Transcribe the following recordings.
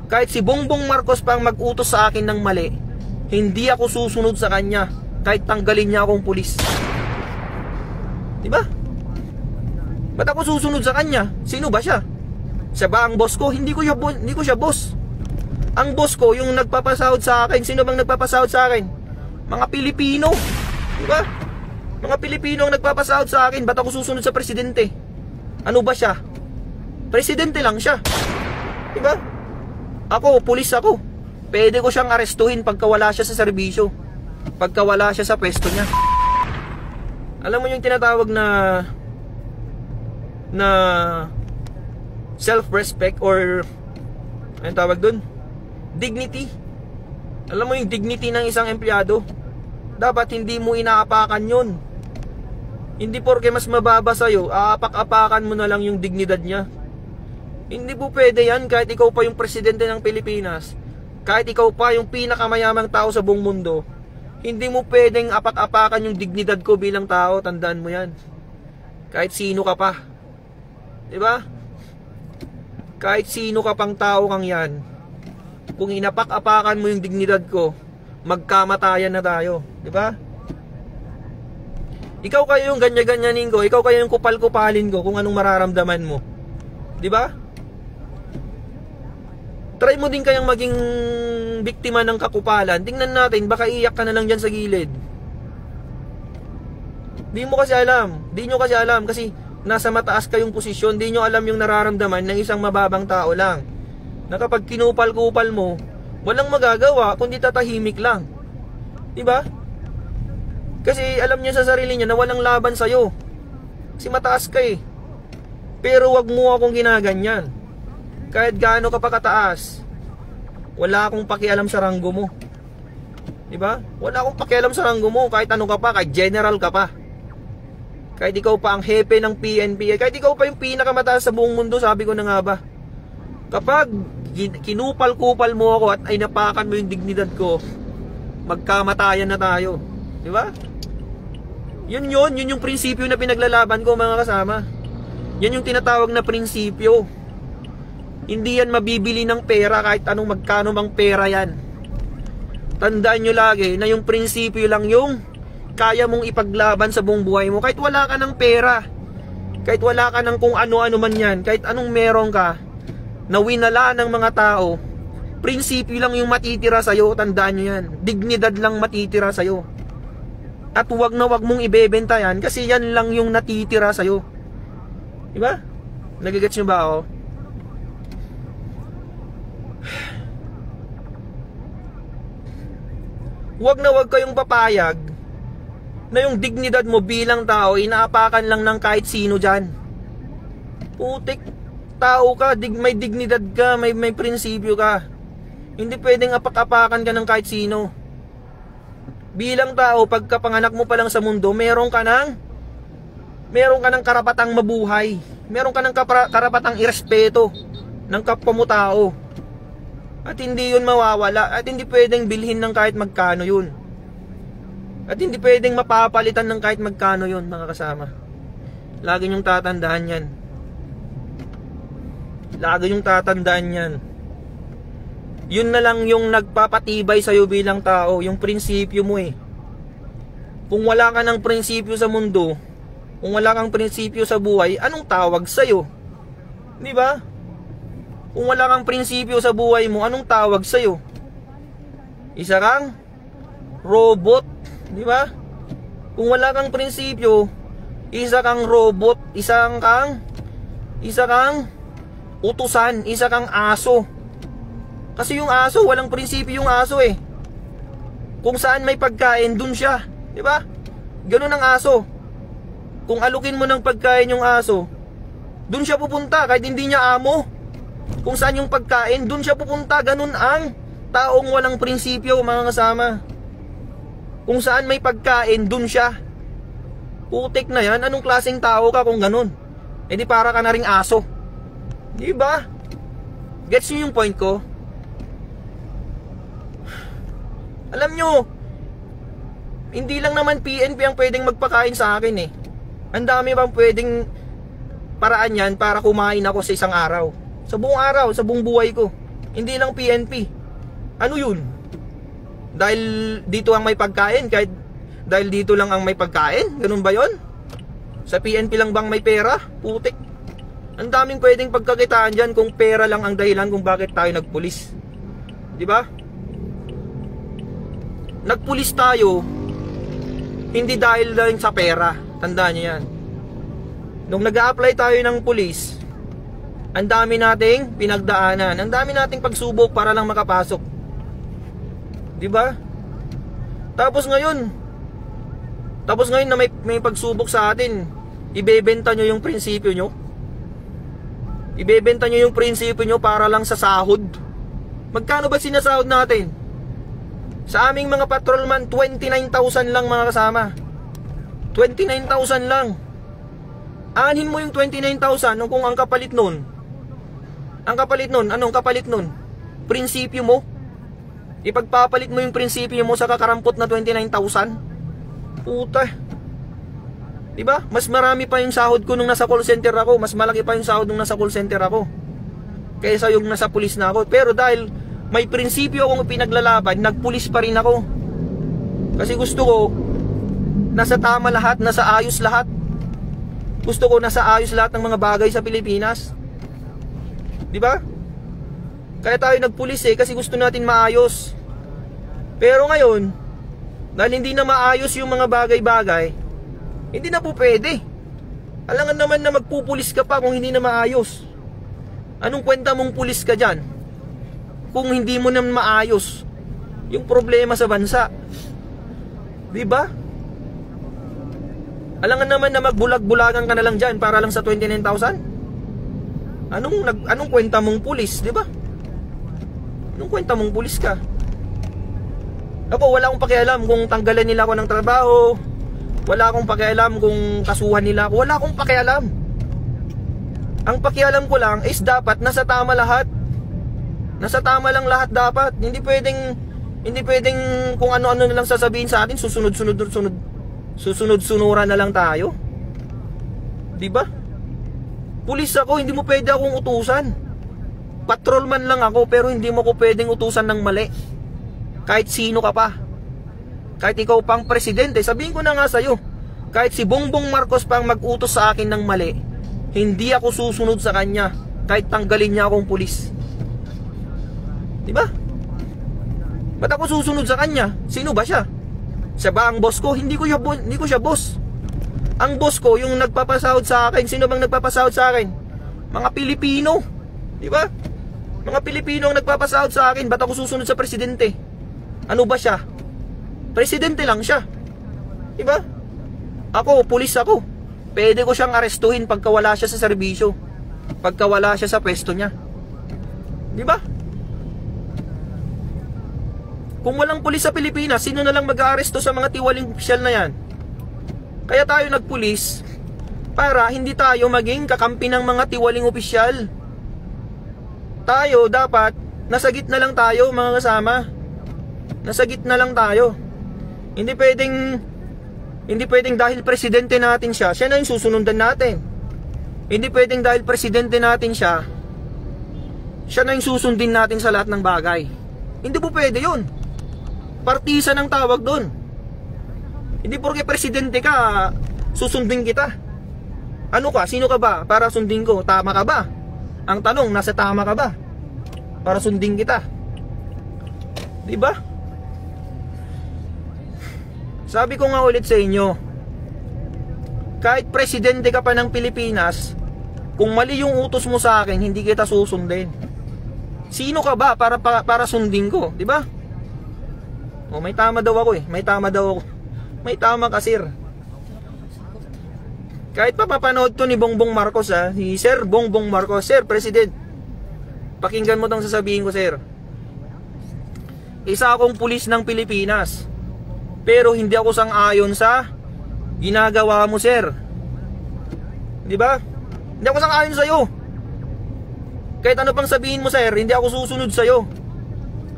Kahit si Bongbong Marcos pang mag-utos sa akin ng mali, hindi ako susunod sa kanya kahit tanggalin niya akong pulis. Diba? Ba't ako susunod sa kanya? Sino ba siya? Siya ba ang boss ko? Hindi ko siya boss. Ang boss ko yung nagpapasahod sa akin. Sino bang nagpapasahod sa akin? Mga Pilipino. Diba? Mga Pilipino ang nagpapasahod sa akin. Ba't ako susunod sa presidente? Ano ba siya? Presidente lang siya. Diba? Ako, pulis ako. Pwede ko siyang arestuhin pagka wala siya sa serbisyo, pagka wala siya sa pwesto niya. Alam mo yung tinatawag na self-respect, or anong tawag dun? Dignity. Alam mo yung dignity ng isang empleyado, dapat hindi mo inaapakan yun. Hindi porke mas mababa sa'yo, aapak-apakan mo na lang yung dignidad niya. Hindi po pwede yan. Kahit ikaw pa yung presidente ng Pilipinas, kahit ikaw pa yung pinakamayamang tao sa buong mundo, hindi mo pwedeng apak-apakan yung dignidad ko bilang tao. Tandaan mo yan. Kahit sino ka pa, diba? Kahit sino ka pang tao kang yan, kung inapak-apakan mo yung dignidad ko, magkamatayan na tayo, diba? Ikaw kayo yung ganyan-ganyanin ko, ikaw kayo yung kupal-kupalin ko kung anong mararamdaman mo, diba? Try mo din kayang maging biktima ng kakupalan. Tingnan natin, baka iyak ka na lang dyan sa gilid. Di mo kasi alam. Di nyo kasi alam kasi nasa mataas kayong posisyon. Di nyo alam yung nararamdaman ng isang mababang tao lang, na kapag kinupal-kupal mo, walang magagawa kundi tatahimik lang. Diba? Kasi alam niya sa sarili niya na walang laban sa'yo. Kasi mataas ka eh. Pero wag mo akong ginaganyan. Kahit gaano ka pa kataas, wala akong pakialam sa ranggo mo. Diba? Wala akong pakialam sa ranggo mo. Kahit ano ka pa, kahit general ka pa, kahit ikaw pa ang hepe ng PNP, kahit ikaw pa yung pinakamataas sa buong mundo. Sabi ko na nga ba, kapag kinupal-kupal mo ako at ay napakan mo yung dignidad ko, magkamatayan na tayo. Diba? Yun yung prinsipyo na pinaglalaban ko, mga kasama. Yan yung tinatawag na prinsipyo. Hindi yan mabibili ng pera kahit anong magkano mang pera yan. Tandaan nyo lagi na yung prinsipyo lang yung kaya mong ipaglaban sa buong buhay mo. Kahit wala ka ng pera, kahit wala ka ng kung ano-ano man yan, kahit anong meron ka na winala ng mga tao, prinsipyo lang yung matitira sa'yo. Tandaan nyo yan. Dignidad lang matitira sa'yo. At wag na wag mong ibebenta yan kasi yan lang yung natitira sa'yo. Diba? Nagigets nyo ba ako? Wag na wag kayong papayag na yung dignidad mo bilang tao inaapakan lang ng kahit sino dyan. Putik, tao ka, may dignidad ka, may prinsipyo ka. Hindi pwedeng apak-apakan ka ng kahit sino. Bilang tao, pagkapanganak mo pa lang sa mundo, meron ka ng karapatang mabuhay. Meron ka ng karapatang irespeto ng kapwa mo tao. At hindi yun mawawala. At hindi pwedeng bilhin ng kahit magkano yun. At hindi pwedeng mapapalitan ng kahit magkano yun, mga kasama. Lagi nyong tatandaan yan. Lagi nyong tatandaan yan. Yun na lang yung nagpapatibay sa'yo bilang tao. Yung prinsipyo mo eh. Kung wala ka ng prinsipyo sa mundo, kung wala kang prinsipyo sa buhay, anong tawag sa'yo? Di ba? Kung wala kang prinsipyo sa buhay mo, anong tawag sa'yo? Isa kang robot, di ba? Kung wala kang prinsipyo, isa kang robot, isa kang utusan, isa kang aso. Kasi yung aso, walang prinsipyo yung aso eh. Kung saan may pagkain, dun siya, di ba? Ganun ang aso. Kung alukin mo ng pagkain yung aso, dun siya pupunta kahit hindi niya amo. Kung saan yung pagkain, dun siya pupunta. Ganun ang taong walang prinsipyo, mga kasama. Kung saan may pagkain, dun siya. Putik na yan. Anong klaseng tao ka kung ganun? E di para ka na ring aso. Di ba? Gets nyo yung point ko? Alam nyo, hindi lang naman PNP ang pwedeng magpakain sa akin eh. Ang dami bang pwedeng paraan yan para kumain ako sa isang araw. Sa buong araw, sa buong buhay ko. Hindi lang PNP. Ano yun? Dahil dito ang may pagkain, kahit dahil dito lang ang may pagkain? Ganun ba yon? Sa PNP lang bang may pera? Putik. Ang daming pwedeng pagkakitaan dyan kung pera lang ang dahilan kung bakit tayo nagpulis. Di ba? Nagpulis tayo hindi dahil lang sa pera. Tandaan niyo yan. Nung nag-a-apply tayo ng pulis, ang dami nating pinagdaanan, ang dami nating pagsubok para lang makapasok. Di ba? Tapos ngayon na may pagsubok sa atin, ibebenta nyo yung prinsipyo nyo. Ibebenta nyo yung prinsipyo nyo para lang sa sahod. Magkano ba sinasahod natin? Sa aming mga patrolman, 29,000 lang mga kasama. 29,000 lang. Aanhin mo yung 29,000 kung ang kapalit nun. Anong kapalit nun? Prinsipyo mo. Ipagpapalit mo yung prinsipyo mo sa kakarampot na 29,000. Puta. Diba? Mas marami pa yung sahod ko nung nasa call center ako. Mas malaki pa yung sahod nung nasa call center ako kaysa yung nasa pulis na ako. Pero dahil may prinsipyo akong pinaglalaban, nagpulis pa rin ako. Kasi gusto ko nasa tama lahat, nasa ayos lahat. Gusto ko nasa ayos lahat ng mga bagay sa Pilipinas. Diba? Kaya tayo nagpulis kasi gusto natin maayos. Pero ngayon, dahil hindi na maayos yung mga bagay-bagay, hindi na po pwede. Alangan naman na magpupulis ka pa kung hindi na maayos. Anong kwenta mong pulis ka dyan kung hindi mo na maayos yung problema sa bansa? Diba? Alangan naman na magbulag-bulagan ka na lang dyan para lang sa 29,000? Anong kwenta mong pulis, diba? Anong kwenta mong pulis ka? Ako, wala akong pakialam kung tanggalan nila ako ng trabaho. Wala akong pakialam kung kasuhan nila ako. Wala akong pakialam. Ang pakialam ko lang is dapat nasa tama lahat. Nasa tama lang lahat dapat. Hindi pwedeng kung ano-ano na lang sasabihin sa atin, susunod-sunuran na lang tayo. Diba? Pulis ako, hindi mo pwede akong utusan. Patrolman lang ako, pero hindi mo ko pwedeng utusan ng mali. Kahit sino ka pa. Kahit ikaw pang presidente, sabihin ko na nga sa'yo, kahit si Bongbong Marcos pang mag-utos sa akin ng mali, hindi ako susunod sa kanya kahit tanggalin niya akong pulis. Diba? Ba't ako susunod sa kanya? Sino ba siya? Siya ba ang boss ko? Hindi ko siya boss. Ang boss ko yung nagpapasahod sa akin. Sino bang nagpapasahod sa akin? Mga Pilipino. Diba? Mga Pilipino ang nagpapasahod sa akin. Ba't ako susunod sa presidente? Ano ba siya? Presidente lang siya. Diba? Ako, pulis ako. Pwede ko siyang arestuhin pagka wala siya sa serbisyo. Pagka wala siya sa pwesto niya. Diba? Kung walang pulis sa Pilipinas, sino na lang mag-aaresto sa mga tiwaling opisyal na yan? Kaya tayo nagpulis para hindi tayo maging kakampi ng mga tiwaling opisyal. Tayo dapat nasa gitna lang tayo mga kasama. Nasa gitna lang tayo. Hindi pwedeng dahil presidente natin siya na yung susunundan natin. Hindi pwedeng dahil presidente natin siya na yung susundin natin sa lahat ng bagay. Hindi po pwede yun. Partisan ang tawag doon. Hindi porke presidente ka, susundin kita. Ano ka? Sino ka ba para sundin ko? Tama ka ba? Ang tanong, nasa tama ka ba para sundin kita? Diba? Sabi ko nga ulit sa inyo, kahit presidente ka pa ng Pilipinas, kung mali yung utos mo sa akin, hindi kita susundin. Sino ka ba para sundin ko? Diba? O, may tama daw ako May tama daw ako. May tama ka, sir. Kahit pa papanood to ni Bongbong Marcos, si Sir Bongbong Marcos, Sir President, pakinggan mo tong sasabihin ko, sir. Isa akong pulis ng Pilipinas, pero hindi ako sang-ayon sa ginagawa mo, sir. Diba? Hindi ako sang-ayon sa'yo. Kahit ano pang sabihin mo, sir, hindi ako susunod sa'yo.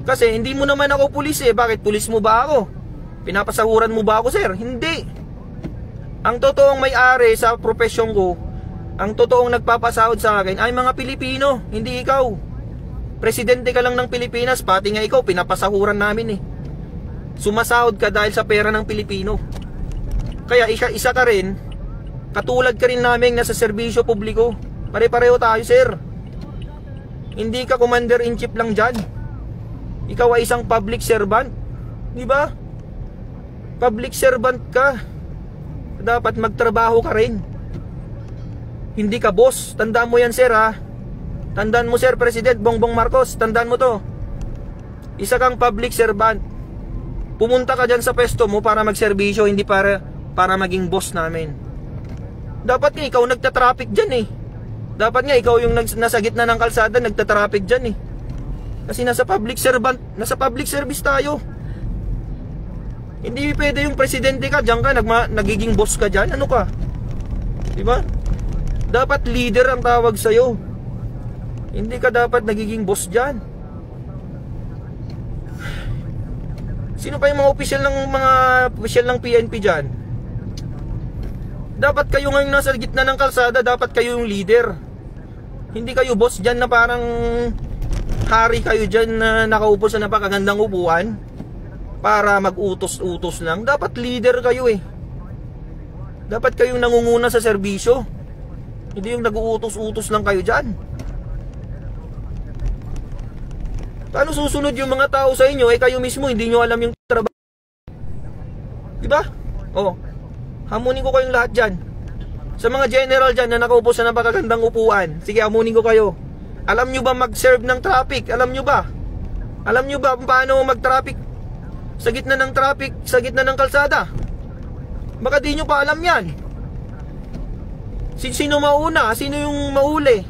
Kasi hindi mo naman ako pulis Bakit pulis mo ba ako? Pinapasahuran mo ba ako, sir? Hindi. Ang totoong may-ari sa profesyon ko, ang totoong nagpapasahod sa akin ay mga Pilipino, hindi ikaw. Presidente ka lang ng Pilipinas, pati nga ikaw, pinapasahuran namin eh. Sumasahod ka dahil sa pera ng Pilipino. Kaya isa ka rin, katulad ka rin namin nasa serbisyo publiko. Pare-pareho tayo, sir. Hindi ka commander-in-chief lang dyan. Ikaw ay isang public servant. Di ba? Public servant ka. Dapat magtrabaho ka rin. Hindi ka boss. Tandaan mo yan, sir, ha? Tandaan mo, sir, President Bongbong Marcos. Tandaan mo to. Isa kang public servant. Pumunta ka dyan sa pwesto mo para magserbisyo, hindi para maging boss namin. Dapat nga ikaw nagtatraffic dyan eh. Dapat nga ikaw yung nasa gitna ng kalsada nagtatraffic dyan eh. Kasi nasa public service tayo. Hindi pwede yung presidente ka, dyan ka, nagiging boss ka dyan. Ano ka? Diba? Dapat leader ang tawag sa'yo. Hindi ka dapat nagiging boss dyan. Sino pa yung mga opisyal ng PNP dyan? Dapat kayo ngayon nasa gitna ng kalsada, dapat kayo yung leader. Hindi kayo boss dyan na parang hari kayo dyan na nakaupo sa napakagandang upuan para mag-utos-utos lang. Dapat leader kayo eh. Dapat kayong nangunguna sa serbisyo. Hindi yung nag-uutos-utos lang kayo dyan. Paano susunod yung mga tao sa inyo? Kayo mismo hindi nyo alam yung trabaho. Diba? Oh, hamunin ko kayong lahat dyan. Sa mga general dyan na nakaupo sa napakagandang upuan, sige, hamunin ko kayo. Alam nyo ba mag-serve ng traffic? Alam nyo ba? Alam nyo ba paano mag-traffic sa gitna ng traffic, sa gitna ng kalsada? Baka di nyo pa alam yan. Sino mauna? Sino yung mauli?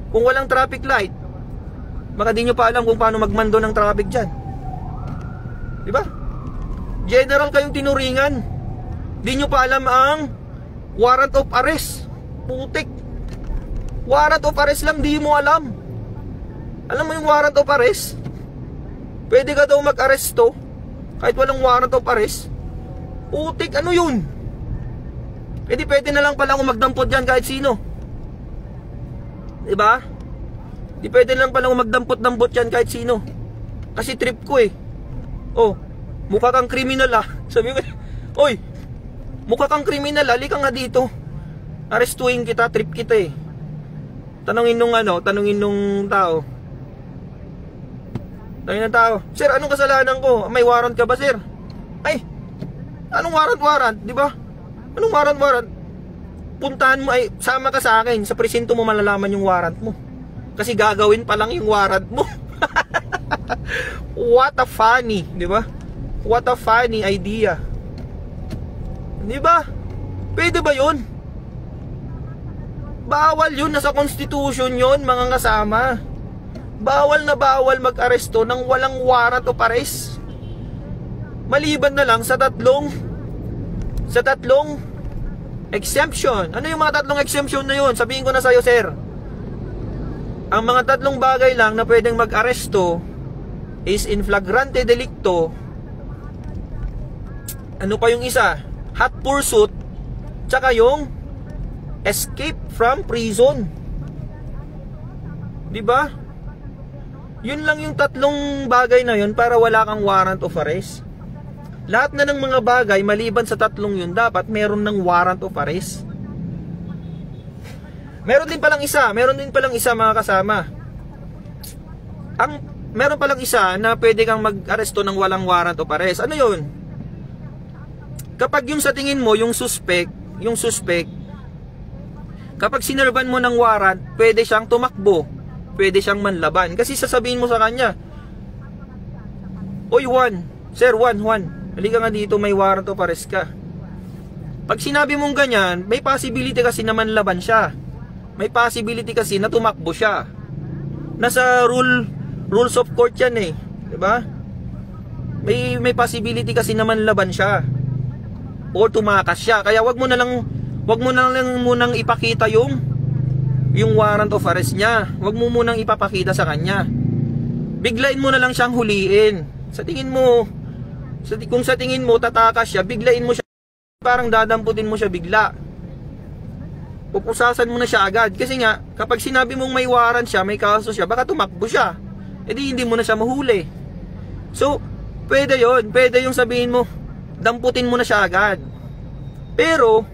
Kung walang traffic light, baka di nyo pa alam kung paano magmando ng traffic dyan. Diba? General kayong tinuringan. Di nyo pa alam ang warrant of arrest. Putik. Warrant of arrest lang, di mo alam. Alam mo yung warrant of arrest? Pwede ka daw mag-aresto kahit walang warrant of arrest. Putik, ano yun? Di pwede na lang pala akong magdampot dyan kahit sino. Diba? Di pwede lang pala akong magdampot-dampot dyan kahit sino. Kasi trip ko eh. Oh, mukha kang kriminal ah. Sabi ko, oy, mukha kang kriminal, halika nga dito. Arestuin kita, trip kita eh. Tanungin nung tao. Tanungin ng tao, sir, anong kasalanan ko? May warrant ka ba, sir? Ay, anong warrant? Di ba? Anong warrant? Puntahan mo, ay, sama ka sa akin. Sa presinto mo malalaman yung warrant mo. Kasi gagawin pa lang yung warrant mo. What a funny, di ba? What a funny idea. Di ba? Pwede ba yun? Bawal yun, nasa constitution yun, mga kasama. Bawal na bawal mag-aresto ng walang warrant of arrest. Maliban na lang sa tatlong exemption. Ano yung mga tatlong exemption na yun? Sabihin ko na sa'yo, sir. Ang mga tatlong bagay lang na pwedeng mag-aresto is in flagrante delicto. Ano pa yung isa? Hot pursuit. Tsaka yung escape from prison. Diba? Yun lang yung tatlong bagay na yun para wala kang warrant of arrest. Lahat na ng mga bagay maliban sa tatlong yun dapat meron ng warrant of arrest. Meron din palang isa mga kasama. Meron palang isa na pwede kang mag-aresto ng walang warrant of arrest. Ano yun? Kapag yung sa tingin mo, yung suspect, kapag sinerban mo ng warrant, pwede siyang tumakbo, pwede siyang manlaban. Kasi sasabihin mo sa kanya, oy Juan, sir Juan, halika nga dito, may warrant of arrest ka. Pag sinabi mong ganyan, may possibility kasi na manlaban siya. May possibility kasi na tumakbo siya. Nasa rules of court yan eh, 'di ba? May possibility kasi na manlaban siya or tumakas siya. Kaya wag mo na lang munang ipakita yung warrant of arrest niya. Wag mo munang ipapakita sa kanya. Biglain mo na lang siyang huliin. Kung sa tingin mo tatakas siya, biglain mo siya, parang dadamputin mo siya bigla. Pupusasan mo na siya agad. Kasi nga, kapag sinabi mong may warrant siya, may kaso siya, baka tumakbo siya. edi hindi mo na siya mahuli. So, pwede yon, pwede yung sabihin mo, damputin mo na siya agad. Pero,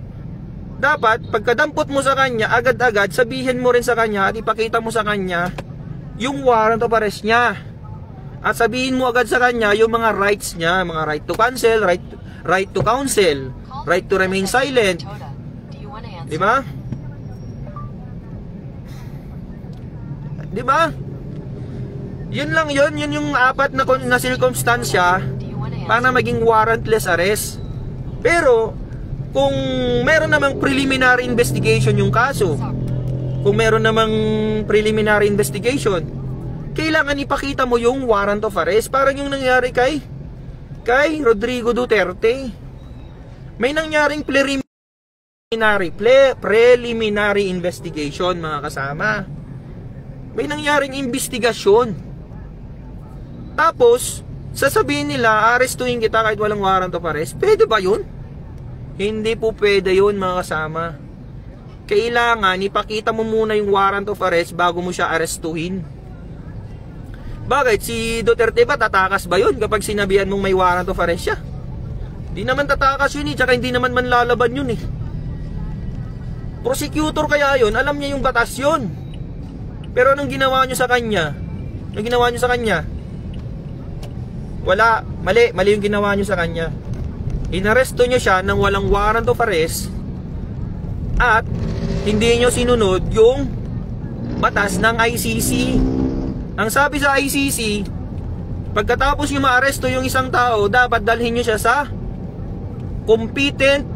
dapat, pagkadampot mo sa kanya, agad-agad, sabihin mo rin sa kanya at ipakita mo sa kanya yung warrant of arrest niya. At sabihin mo agad sa kanya yung mga rights niya, mga right to cancel, right to counsel, right to remain silent. Di ba? Di ba? Yun lang yun, yun yung apat na circumstansya para maging warrantless arrest. Pero, kung meron namang preliminary investigation yung kaso, kung meron namang preliminary investigation, kailangan ipakita mo yung warrant of arrest. Parang yung nangyari kay Rodrigo Duterte. May nangyaring preliminary investigation, mga kasama. May nangyaring investigasyon. Tapos, sasabihin nila, arestuhin kita kahit walang warrant of arrest. Pwede ba yun? Hindi po pwede yun, mga kasama. Kailangan ipakita mo muna yung warrant of arrest bago mo siya arestuhin. Bakit? Si Duterte ba tatakas ba yun kapag sinabihan mong may warrant of arrest siya? Di naman tatakas yun tsaka hindi naman manlalaban yun Prosecutor kaya yun, alam niya yung batas yun. Pero anong ginawa nyo sa kanya? Anong ginawa nyo sa kanya? Wala, mali yung ginawa nyo sa kanya. Inaresto nyo siya nang walang warrant of arrest at hindi nyo sinunod yung batas ng ICC. Ang sabi sa ICC, pagkatapos nyo maaresto yung isang tao, dapat dalhin nyo siya sa competent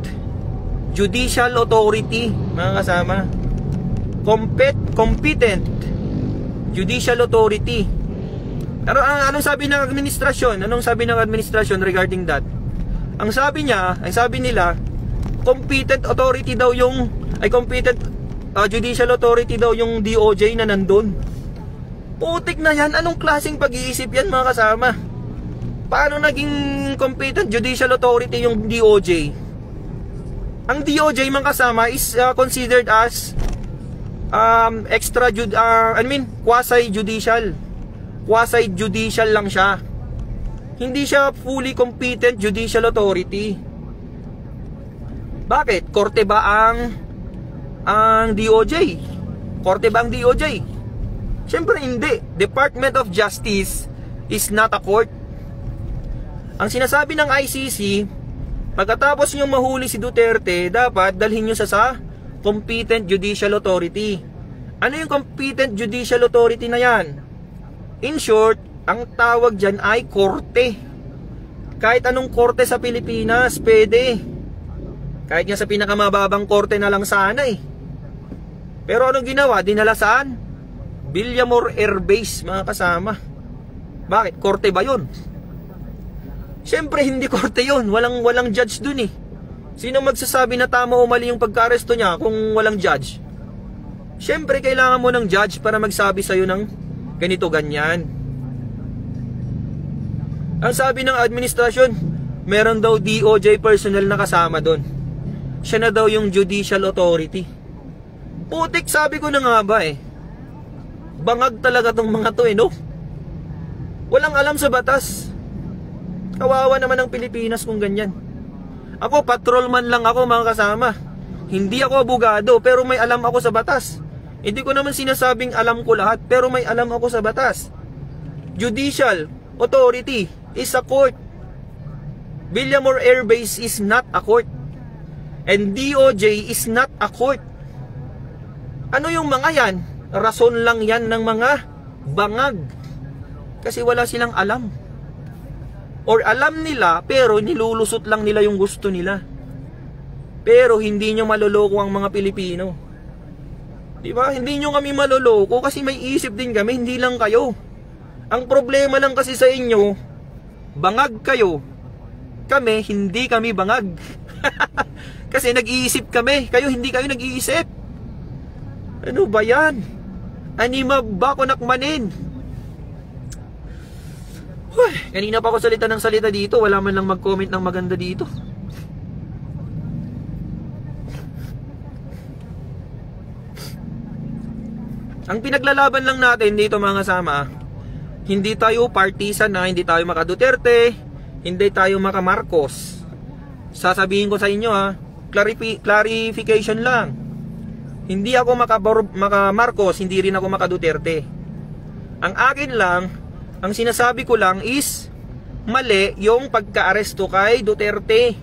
judicial authority, mga kasama. Competent judicial authority. Pero anong sabi ng administrasyon? Anong sabi ng administrasyon regarding that? Ang sabi nila, competent authority daw yung competent judicial authority daw yung DOJ na nandun. Putik na yan. Anong klaseng pag-iisip yan, mga kasama? Paano naging competent judicial authority yung DOJ? Ang DOJ, mga kasama, is considered as quasi-judicial. Quasi-judicial lang siya. Hindi siya fully competent judicial authority. Bakit? Korte ba ang DOJ? Korte ba ang DOJ? Siyempre hindi. Department of Justice is not a court. Ang sinasabi ng ICC, pagkatapos nyo mahuli si Duterte, dapat dalhin nyo sa competent judicial authority. Ano yung competent judicial authority na yan? In short, ang tawag dyan ay korte. Kahit anong korte sa Pilipinas, pwede. Kahit nga sa pinakamababang korte na lang sana Pero anong ginawa? Dinala saan? Villamor Air Base, mga kasama. Bakit? Korte ba yun? Siyempre hindi korte yun. Walang judge dun Sino magsasabi na tama o mali yung pagka-aresto niya kung walang judge? Siyempre kailangan mo ng judge para magsabi sa'yo ng ganito, ganyan. Ang sabi ng administrasyon, meron daw DOJ personnel na kasama dun. Siya na daw yung judicial authority. Putik, sabi ko na nga ba Bangag talaga tong mga to no? Walang alam sa batas. Kawawa naman ang Pilipinas kung ganyan. Ako, patrolman lang ako, mga kasama. Hindi ako abogado, pero may alam ako sa batas. Hindi ko naman sinasabing alam ko lahat, pero may alam ako sa batas. Judicial authority is a court. Villamor Air Base is not a court. And DOJ is not a court. Ano yung mga yan? Rason lang yan ng mga bangag. Kasi wala silang alam. Or alam nila, pero nilulusot lang nila yung gusto nila. Pero hindi nyo maloloko ang mga Pilipino. Diba? Hindi nyo kami maloloko kasi may isip din kami, hindi lang kayo. Ang problema lang kasi sa inyo, bangag kayo. Kami, hindi kami bangag. Kasi nag-iisip kami, kayo hindi kayo nag-iisip. Ano ba yan? Anima ba ko nakmanin? Kanina pa ako salita ng salita dito, wala man lang mag-comment ng maganda dito. Ang pinaglalaban lang natin dito, mga kasama, hindi tayo partisan na, hindi tayo maka Duterte, hindi tayo maka Marcos. Sasabihin ko sa inyo ha, clarification lang. Hindi ako maka Marcos, hindi rin ako maka Duterte. Ang akin lang, ang sinasabi ko lang is mali yung pagka-aresto kay Duterte.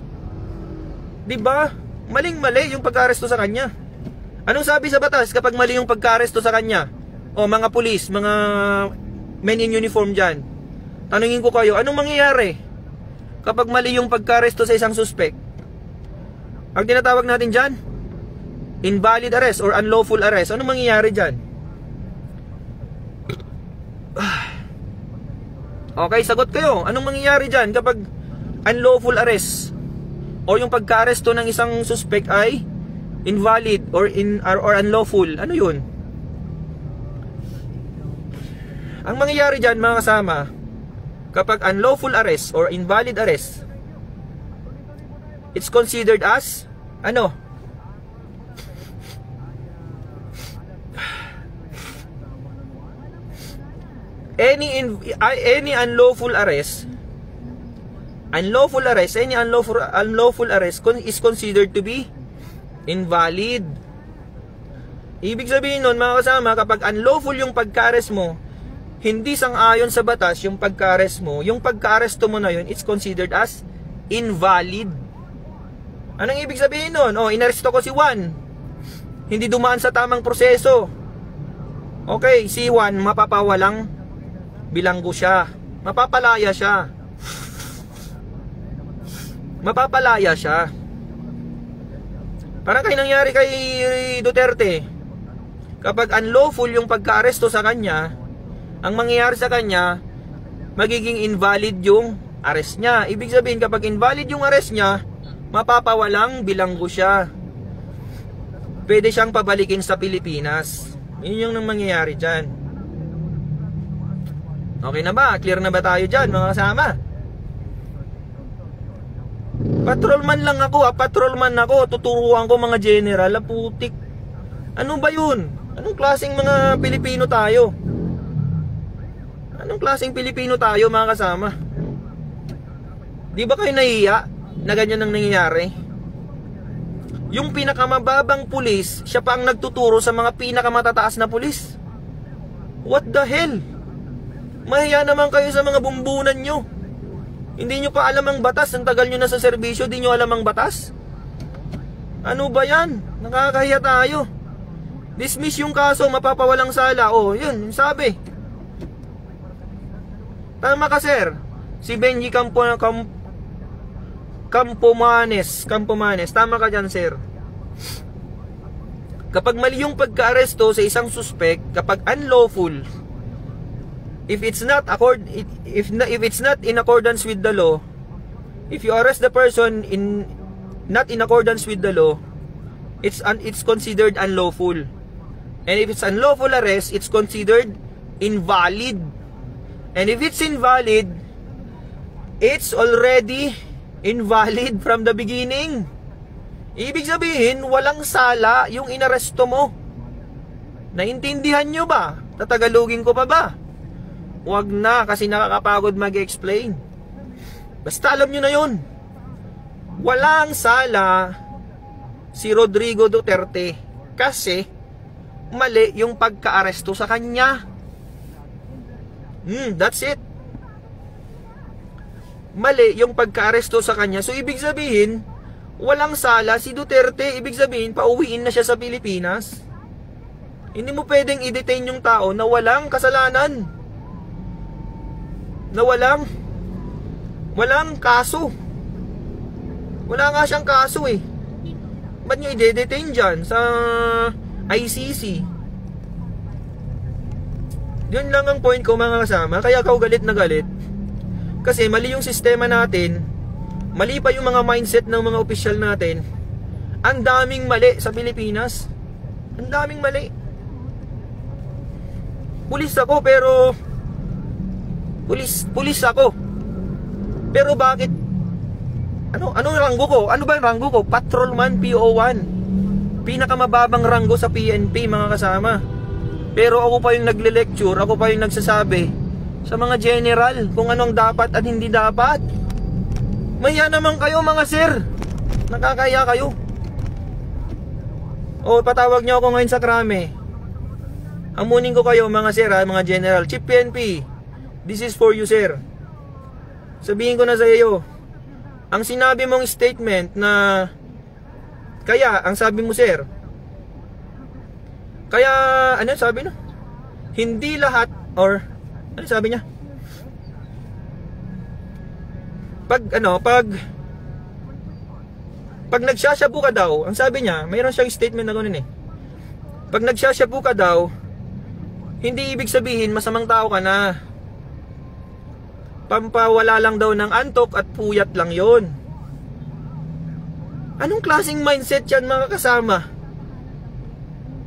'Di ba? Maling-mali yung pagka-aresto sa kanya. Anong sabi sa batas kapag mali yung pagka-aresto sa kanya? O mga pulis, mga men in uniform dyan, tanungin ko kayo, anong mangyayari kapag mali yung pagka-aresto sa isang suspect? Ang tinatawag natin dyan, invalid arrest or unlawful arrest. Anong mangyayari dyan? Okay, sagot kayo. Anong mangyayari dyan kapag unlawful arrest o yung pagka-aresto ng isang suspect ay invalid or unlawful? Ano yun? Ang mangyayari dyan mga kasama, kapag unlawful arrest or invalid arrest, it's considered as ano? Any unlawful arrest, any unlawful arrest is considered to be invalid. Ibig sabihin nun mga kasama, kapag unlawful yung pagka-arrest mo, hindi sang-ayon sa batas yung pagka-arrest mo, yung pagka-aresto mo na yun, it's considered as invalid. Anong ibig sabihin nun? Oh, inaresto ko si Juan, hindi dumaan sa tamang proseso. Okay, si Juan mapapawalang bilanggo siya, mapapalaya siya. Mapapalaya siya. Parang kaya nangyari kay Duterte. Kapag unlawful yung pagka-aresto sa kanya, ang mangyayari sa kanya, magiging invalid yung arrest niya. Ibig sabihin, kapag invalid yung arrest niya, mapapawalang bilanggo siya. Pwede siyang pabalikin sa Pilipinas. Yun yung mangyayari dyan. Okay na ba? Clear na ba tayo dyan mga kasama? Patrolman lang ako ha, patrolman ako. Tuturuan ko mga general, putik. Ano ba yun? Anong klaseng mga Pilipino tayo? Anong klaseng Pilipino tayo mga kasama? Di ba kayo nahiya na ganyan ang nangyayari? Yung pinakamababang pulis, siya pa ang nagtuturo sa mga pinakamatataas na pulis. What the hell? Mahiya naman kayo sa mga bumbunan nyo. Hindi nyo pa alam ang batas. Ang tagal nyo na sa serbisyo, di nyo alam ang batas. Ano ba yan? Nakakahiya tayo. Dismiss yung kaso, mapapawalang sala. Oh, yun, sabi. Tama ka sir. Si Benji Campomanes. Tama ka dyan sir. Kapag mali yung pagka-aresto sa isang suspect, kapag unlawful, if it's not in accordance with the law, if you arrest the person not in accordance with the law, it's considered unlawful. And if it's unlawful arrest, it's considered invalid. And if it's invalid, it's already invalid from the beginning. Ibig sabihin, walang sala yung inaresto mo. Naintindihan nyo ba? Tatagalogin ko pa ba? Huwag na, kasi nakakapagod mag-explain. Basta alam nyo na yun. Walang sala si Rodrigo Duterte kasi mali yung pagka-aresto sa kanya. That's it. Mali yung pagka-aresto sa kanya. So ibig sabihin, walang sala si Duterte. Ibig sabihin, pauwiin na siya sa Pilipinas. Hindi mo pwedeng i-detain yung tao na walang kasalanan, na walang kaso. Wala nga siyang kaso eh. Ba't nyo i-detain dyan sa ICC? Yun lang ang point ko mga kasama. Kaya ako galit na galit. Kasi mali yung sistema natin. Mali pa yung mga mindset ng mga opisyal natin. Ang daming mali sa Pilipinas. Ang daming mali. Pulis ako pero Pulis ako. Pero bakit? Ano ranggo ko? Ano ba yung ranggo ko? Patrolman PO1. Pinakamababang ranggo sa PNP mga kasama. Pero ako pa yung nagle-lecture, ako pa yung nagsasabi sa mga general kung anong dapat at hindi dapat. Mahiya naman kayo mga sir. Nakakaya kayo. O patawag nyo ako ngayon sa krame. Amunin ko kayo mga sir ha, mga general. Chief PNP, this is for you sir. Sabihin ko na sa iyo, ang sinabi mong statement na kaya, ang sabi mo sir, kaya ano sabi no? Hindi lahat or ano sabi niya? Pag nagsashabu ka daw, ang sabi niya, mayroon siyang statement na ganoon eh. Pag nagsashabu ka daw, hindi ibig sabihin masamang tao ka na. Pampawala lang daw ng antok at puyat lang yon. Anong klaseng mindset yan mga kasama?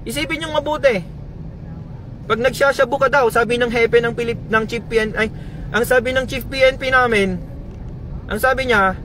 Isipin nyo mabuti. Pag nagsashabu ka daw, sabi ng hepe ng Chief PNP, ang sabi ng Chief PNP namin, ang sabi niya,